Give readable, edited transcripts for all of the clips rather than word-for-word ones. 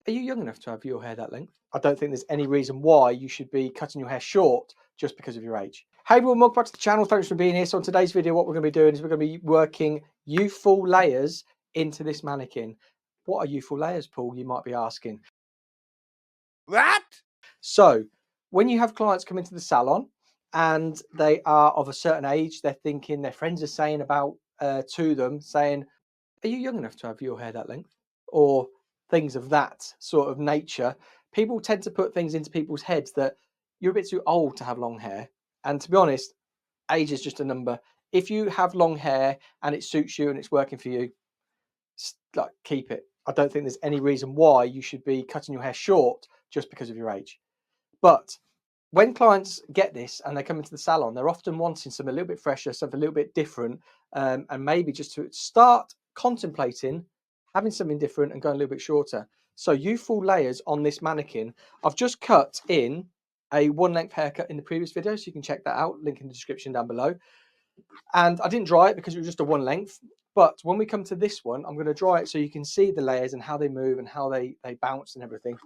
Are you young enough to have your hair that length? I don't think there's any reason why you should be cutting your hair short just because of your age. Hey everyone, welcome back to the channel. Thanks for being here. So in today's video, what we're going to be doing is we're going to be working youthful layers into this mannequin. What are youthful layers, Paul? You might be asking. What? So when you have clients come into the salon and they are of a certain age, they're thinking, their friends are saying about to them, saying, are you young enough to have your hair that length? Or things of that sort of nature. People tend to put things into people's heads that you're a bit too old to have long hair. And to be honest, age is just a number. If you have long hair and it suits you and it's working for you, like, keep it. I don't think there's any reason why you should be cutting your hair short just because of your age. But when clients get this and they come into the salon, they're often wanting something a little bit fresher, something a little bit different, and maybe just to start contemplating having something different and going a little bit shorter. So youthful layers on this mannequin. I've just cut in a one length haircut in the previous video, so you can check that out, link in the description down below. And I didn't dry it because it was just a one length. But when we come to this one, I'm going to dry it so you can see the layers and how they move and how they bounce and everything.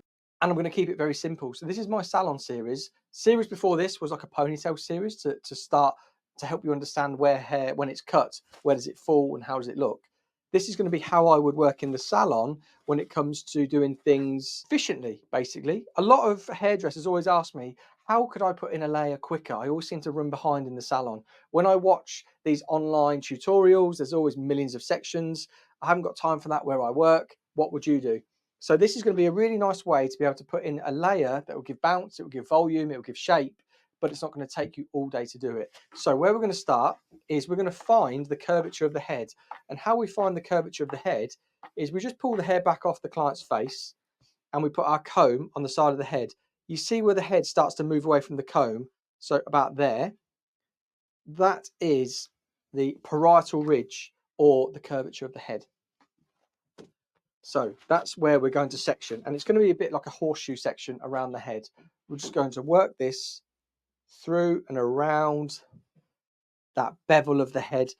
And I'm going to keep it very simple. So this is my salon series. Series before this was like a ponytail series to start to help you understand where hair, when it's cut, where does it fall and how does it look. This is going to be how I would work in the salon when it comes to doing things efficiently, basically. A lot of hairdressers always ask me, how could I put in a layer quicker? I always seem to run behind in the salon. When I watch these online tutorials, there's always millions of sections. I haven't got time for that where I work. What would you do? So this is going to be a really nice way to be able to put in a layer that will give bounce, it will give volume, it will give shape, but it's not going to take you all day to do it. So where we're going to start is we're going to find the curvature of the head. And how we find the curvature of the head is we just pull the hair back off the client's face and we put our comb on the side of the head. You see where the head starts to move away from the comb, so about there. That is the parietal ridge or the curvature of the head. So that's where we're going to section, and it's going to be a bit like a horseshoe section around the head. We're just going to work this through and around that bevel of the head.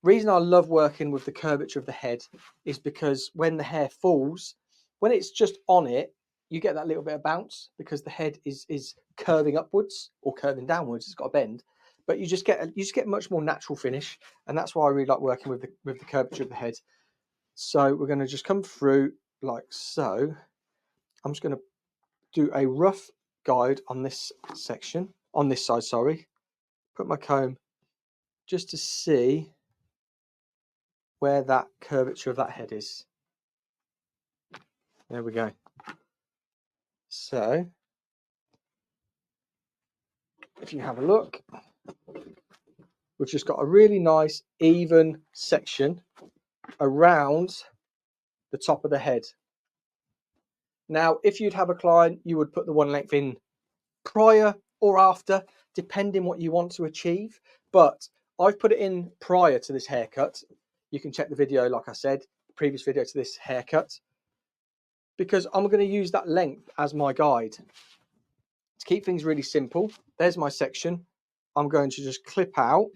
Reason I love working with the curvature of the head is because when the hair falls, when it's just on it, you get that little bit of bounce because the head is curving upwards or curving downwards. It's got a bend, but you just get much more natural finish, and that's why I really like working with the curvature of the head. So we're going to just come through like so. I'm just going to do a rough guide on this section, on this side, sorry. Put my comb just to see where that curvature of that head is. There we go. So if you have a look, we've just got a really nice even section around the top of the head. Now, if you'd have a client, you would put the one length in prior or after, depending what you want to achieve. But I've put it in prior to this haircut. You can check the video, like I said, the previous video to this haircut, because I'm going to use that length as my guide. To keep things really simple, there's my section. I'm going to just clip out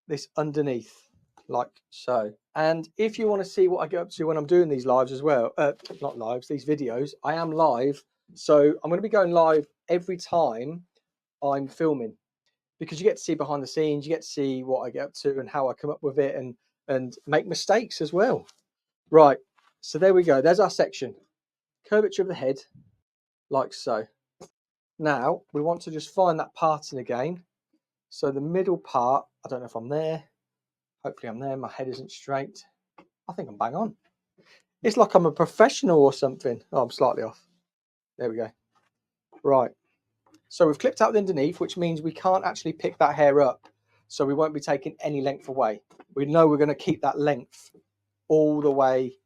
this underneath like so. And if you want to see what I get up to when I'm doing these lives as well, not lives, these videos, I am live. So I'm going to be going live every time I'm filming, because you get to see behind the scenes, you get to see what I get up to and how I come up with it, and make mistakes as well. Right, so there we go. There's our section. Curvature of the head, like so. Now we want to just find that parting again. So the middle part, I don't know if I'm there. Hopefully I'm there. My head isn't straight. I think I'm bang on. It's like I'm a professional or something. Oh, I'm slightly off. There we go. Right. So we've clipped out the underneath, which means we can't actually pick that hair up. So we won't be taking any length away. We know we're going to keep that length all the way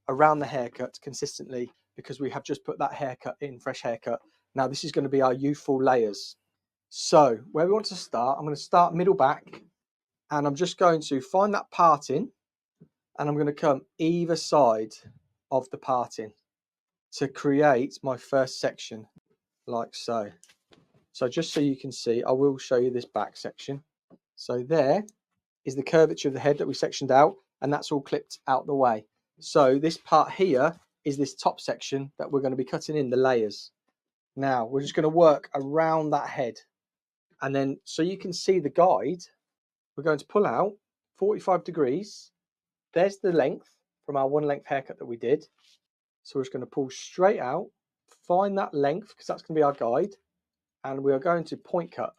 around the haircut consistently because we have just put that haircut in, fresh haircut. Now this is going to be our youthful layers. So where we want to start, I'm going to start middle back, and I'm just going to find that parting, and I'm going to come either side of the parting to create my first section like so. So just so you can see, I will show you this back section. So there is the curvature of the head that we sectioned out, and that's all clipped out the way. So this part here is this top section that we're going to be cutting in, the layers. Now we're just going to work around that head, and then so you can see the guide, we're going to pull out 45 degrees. There's the length from our one length haircut that we did. So we're just going to pull straight out, find that length because that's going to be our guide, and we are going to point cut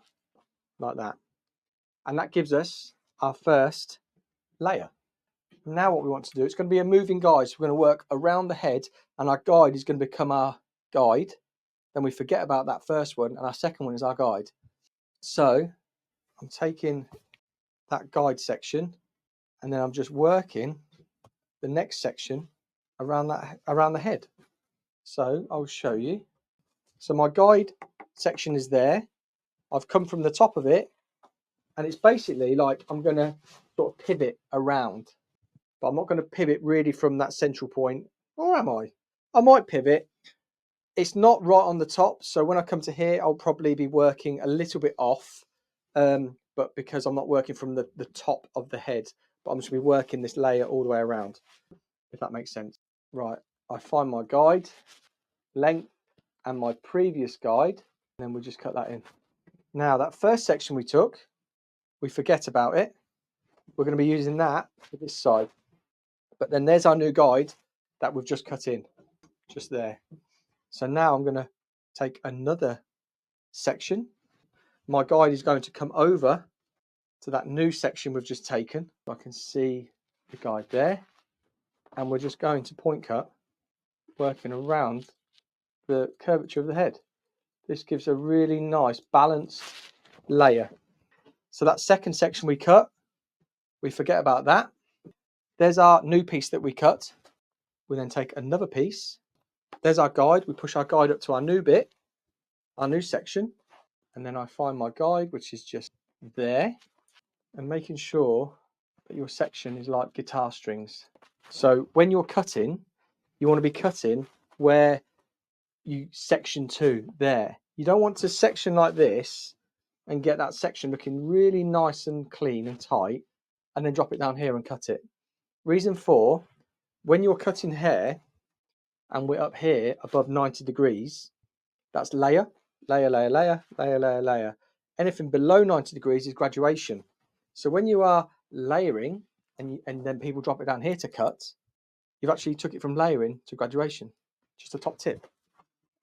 like that. And that gives us our first layer. Now what we want to do, it's going to be a moving guide. So we're going to work around the head, and our guide is going to become our guide. Then we forget about that first one, and our second one is our guide. So I'm taking that guide section, and then I'm just working the next section around the head. So I'll show you. So my guide section is there. I've come from the top of it, and it's basically like I'm going to sort of pivot around, but I'm not going to pivot really from that central point, or am I? I might pivot. It's not right on the top, so when I come to here, I'll probably be working a little bit off, but because I'm not working from the top of the head, but I'm just going to be working this layer all the way around, if that makes sense. Right, I find my guide length and my previous guide, and then we'll just cut that in. Now that first section we took, we forget about it. We're going to be using that for this side, but then there's our new guide that we've just cut in, just there. So now I'm going to take another section. My guide is going to come over to that new section we've just taken. I can see the guide there, and we're just going to point cut, working around the curvature of the head. This gives a really nice balanced layer. So that second section we cut, we forget about that. There's our new piece that we cut. We then take another piece. There's our guide. We push our guide up to our new bit, our new section. And then I find my guide, which is just there, and making sure that your section is like guitar strings. So when you're cutting, you want to be cutting where you section to there. You don't want to section like this and get that section looking really nice and clean and tight, and then drop it down here and cut it. Reason for, when you're cutting hair and we're up here above 90 degrees, that's layer, layer, layer, layer, layer, layer, layer. Anything below 90 degrees is graduation. So when you are layering and then people drop it down here to cut, you've actually took it from layering to graduation. Just a top tip.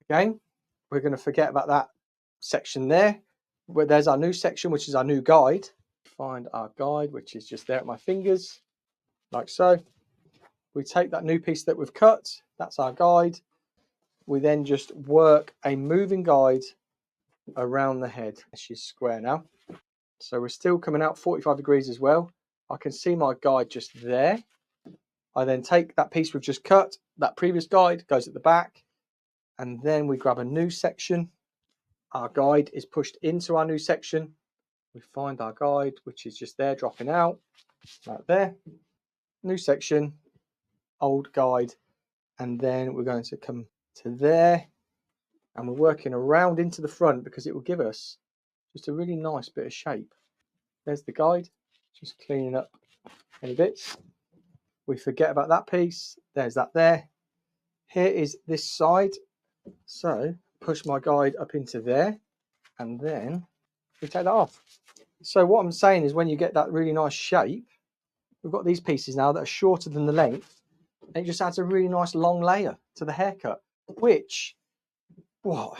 Again, we're going to forget about that section there. Where there's our new section, which is our new guide. Find our guide, which is just there at my fingers, like so. We take that new piece that we've cut, that's our guide. We then just work a moving guide around the head. She's square now. So we're still coming out 45 degrees as well. I can see my guide just there. I then take that piece we've just cut, that previous guide goes at the back, and then we grab a new section. Our guide is pushed into our new section. We find our guide, which is just there dropping out, like there. New section, old guide, and then we're going to come to there, and we're working around into the front because it will give us just a really nice bit of shape. There's the guide, just cleaning up any bits. We forget about that piece. There's that there. Here is this side. So push my guide up into there, and then we take that off. So what I'm saying is, when you get that really nice shape, we've got these pieces now that are shorter than the length, and it just adds a really nice long layer to the haircut, which, what,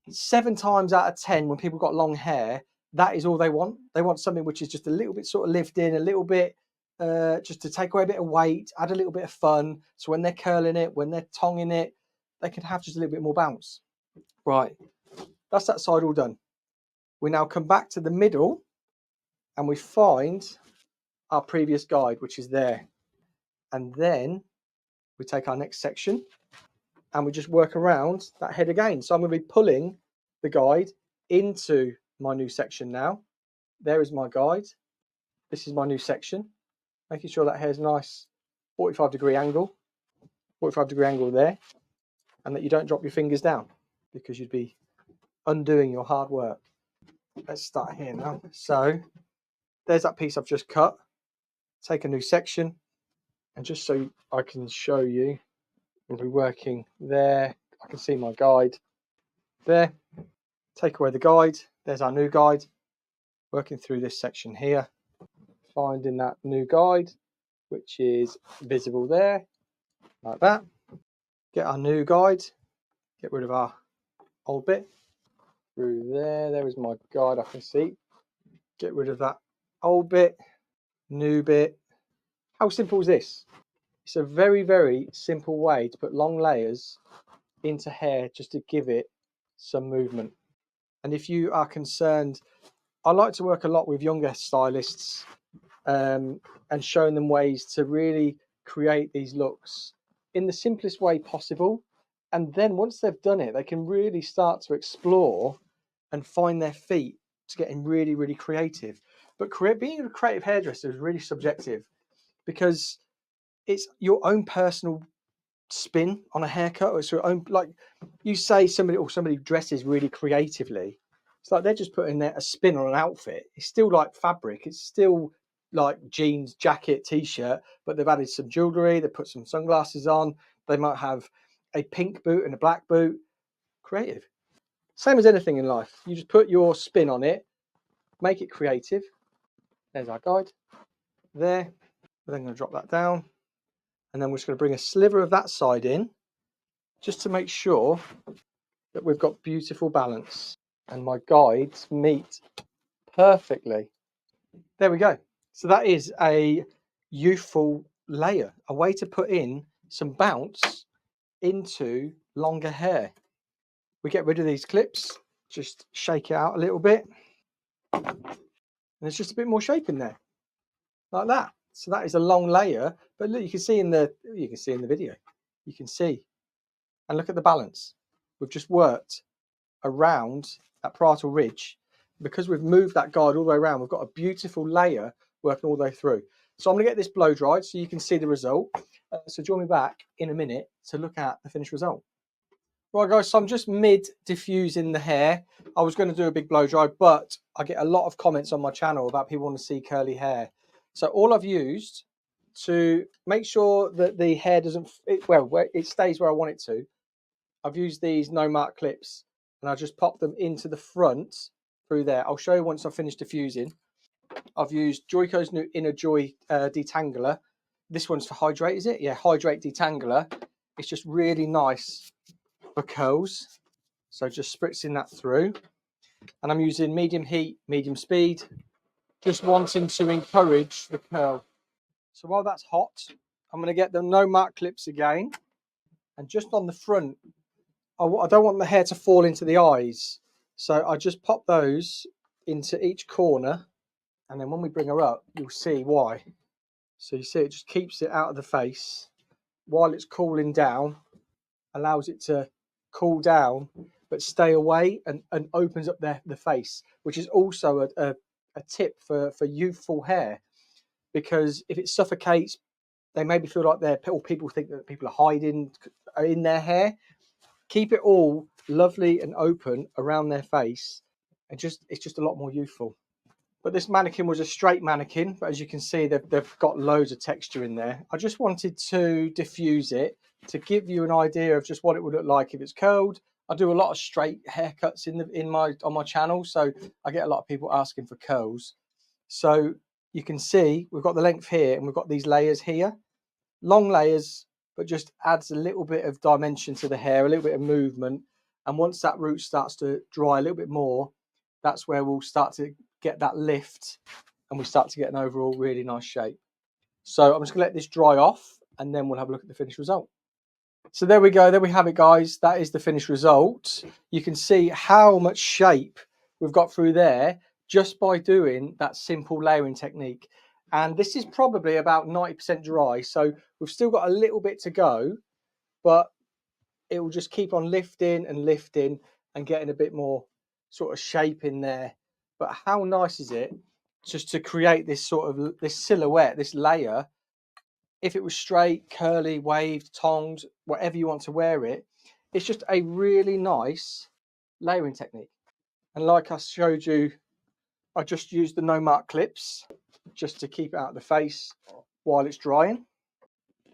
7 times out of 10 when people got long hair, that is all they want. They want something which is just a little bit sort of lived in, a little bit just to take away a bit of weight, add a little bit of fun. So when they're curling it, when they're tonging it, they can have just a little bit more bounce. Right, that's that side all done. We now come back to the middle and we find our previous guide, which is there. And then we take our next section and we just work around that head again. So I'm going to be pulling the guide into my new section now. There is my guide. This is my new section. Making sure that hair's nice 45 degree angle there, and that you don't drop your fingers down because you'd be undoing your hard work. Let's start here now. So there's that piece I've just cut. Take a new section, and just so I can show you We'll be working there. I can see my guide there. Take away the guide. There's our new guide. Working through this section here. Finding that new guide, which is visible there, like that. Get our new guide. Get rid of our old bit. Through there. There is my guide, I can see. Get rid of that old bit. New bit. How simple is this? It's a very, very simple way to put long layers into hair just to give it some movement. And if you are concerned, I like to work a lot with younger stylists and showing them ways to really create these looks in the simplest way possible. And then once they've done it, they can really start to explore and find their feet to getting really, really creative. But being a creative hairdresser is really subjective because it's your own personal spin on a haircut, or it's your own, like you say somebody dresses really creatively, it's like they're just putting a spin on an outfit. It's still like fabric, it's still like jeans, jacket, t-shirt, but they've added some jewelry, they put some sunglasses on, they might have a pink boot and a black boot. Creative. Same as anything in life, you just put your spin on it, make it creative. There's our guide there. We're then going to drop that down, and then we're just going to bring a sliver of that side in just to make sure that we've got beautiful balance and my guides meet perfectly. There we go. So that is a youthful layer, a way to put in some bounce into longer hair. We get rid of these clips, just shake it out a little bit, and there's just a bit more shape in there, like that. So that is a long layer, but look, you can see in the video, you can see, and look at the balance. We've just worked around that parietal ridge. Because we've moved that guide all the way around, we've got a beautiful layer working all the way through. So I'm going to get this blow dried so you can see the result. So join me back in a minute to look at the finished result. Right guys, so I'm just mid diffusing the hair. I was going to do a big blow dry, but I get a lot of comments on my channel about people want to see curly hair. So all I've used to make sure that the hair doesn't, it stays where I want it to, I've used these no mark clips, and I just pop them into the front through there. I'll show you once I've finished diffusing. I've used Joico's new Inner Joy detangler. This one's for hydrate, is it? Yeah, hydrate detangler. It's just really nice for curls. So just spritzing that through. And I'm using medium heat, medium speed, just wanting to encourage the curl. So while that's hot, I'm going to get the no mark clips again. And just on the front, I don't want the hair to fall into the eyes. So I just pop those into each corner. And then when we bring her up, you'll see why. So you see it just keeps it out of the face while it's cooling down, allows it to cool down, but stay away and opens up the face, which is also a tip for youthful hair, because if it suffocates, they maybe feel like people think that people are hiding in their hair. Keep it all lovely and open around their face, and it's just a lot more youthful. But this mannequin was a straight mannequin, but as you can see, they've got loads of texture in there. I just wanted to diffuse it to give you an idea of just what it would look like if it's curled. I do a lot of straight haircuts on my channel, so I get a lot of people asking for curls. So you can see we've got the length here, and we've got these layers here, long layers, but just adds a little bit of dimension to the hair, a little bit of movement. And once that root starts to dry a little bit more, that's where we'll start to get that lift, and we start to get an overall really nice shape. So I'm just gonna let this dry off, and then we'll have a look at the finished result. So there we go, there we have it guys. That is the finished result. You can see how much shape we've got through there just by doing that simple layering technique. And this is probably about 90% dry, so we've still got a little bit to go, but it will just keep on lifting and getting a bit more sort of shape in there. But how nice is it just to create this sort of this silhouette, this layer? If it was straight, curly, waved, tonged, whatever you want to wear it, it's just a really nice layering technique. And like I showed you, I just used the no mark clips just to keep it out of the face while it's drying.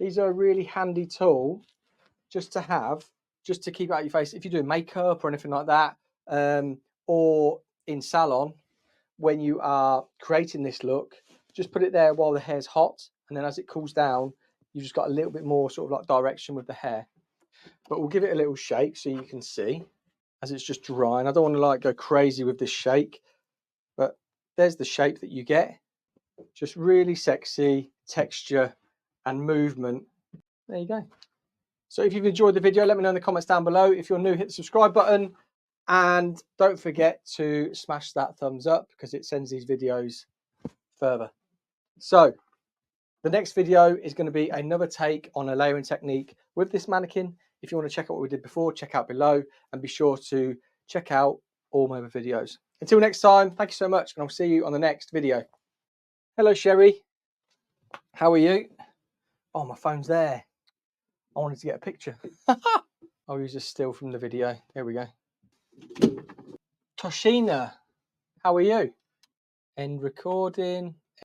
These are a really handy tool just to have, just to keep out your face if you're doing makeup or anything like that, or in salon when you are creating this look. Just put it there while the hair's hot, and then as it cools down, you've just got a little bit more sort of like direction with the hair. But we'll give it a little shake so you can see as it's just drying. I don't want to like go crazy with this shake, but there's the shape that you get. Just really sexy texture and movement. There you go. So if you've enjoyed the video, let me know in the comments down below. If you're new, hit the subscribe button, and don't forget to smash that thumbs up because it sends these videos further. So the next video is going to be another take on a layering technique with this mannequin. If you want to check out what we did before, check out below, and be sure to check out all my other videos. Until next time, thank you so much, and I'll see you on the next video. Hello, Sherry. How are you? Oh, my phone's there. I wanted to get a picture. I'll use a still from the video. Here we go. Toshina, how are you? End recording.